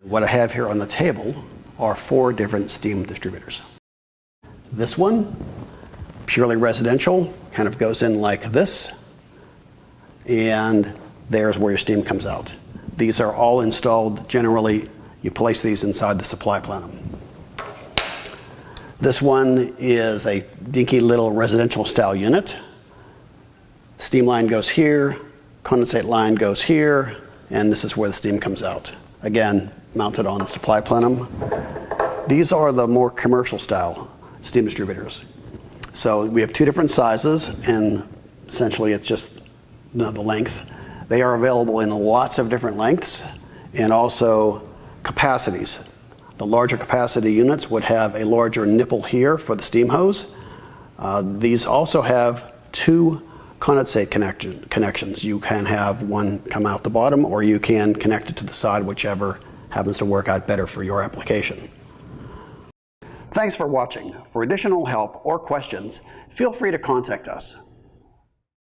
What I have here on the table are 4 different steam distributors. This one, purely residential, kind of goes in like this, and there's where your steam comes out. These are all installed, generally you place these inside the supply plenum. This one is a dinky little residential style unit. Steam line goes here, condensate line goes here, and this is where the steam comes out. Again, mounted on the supply plenum. These are the more commercial style steam distributors. So we have 2 different sizes, and essentially it's just the length. They are available in lots of different lengths and also capacities. The larger capacity units would have a larger nipple here for the steam hose. These also have 2 condensate connections. You can have one come out the bottom, or you can connect it to the side, whichever happens to work out better for your application. Thanks for watching. For additional help or questions, feel free to contact us.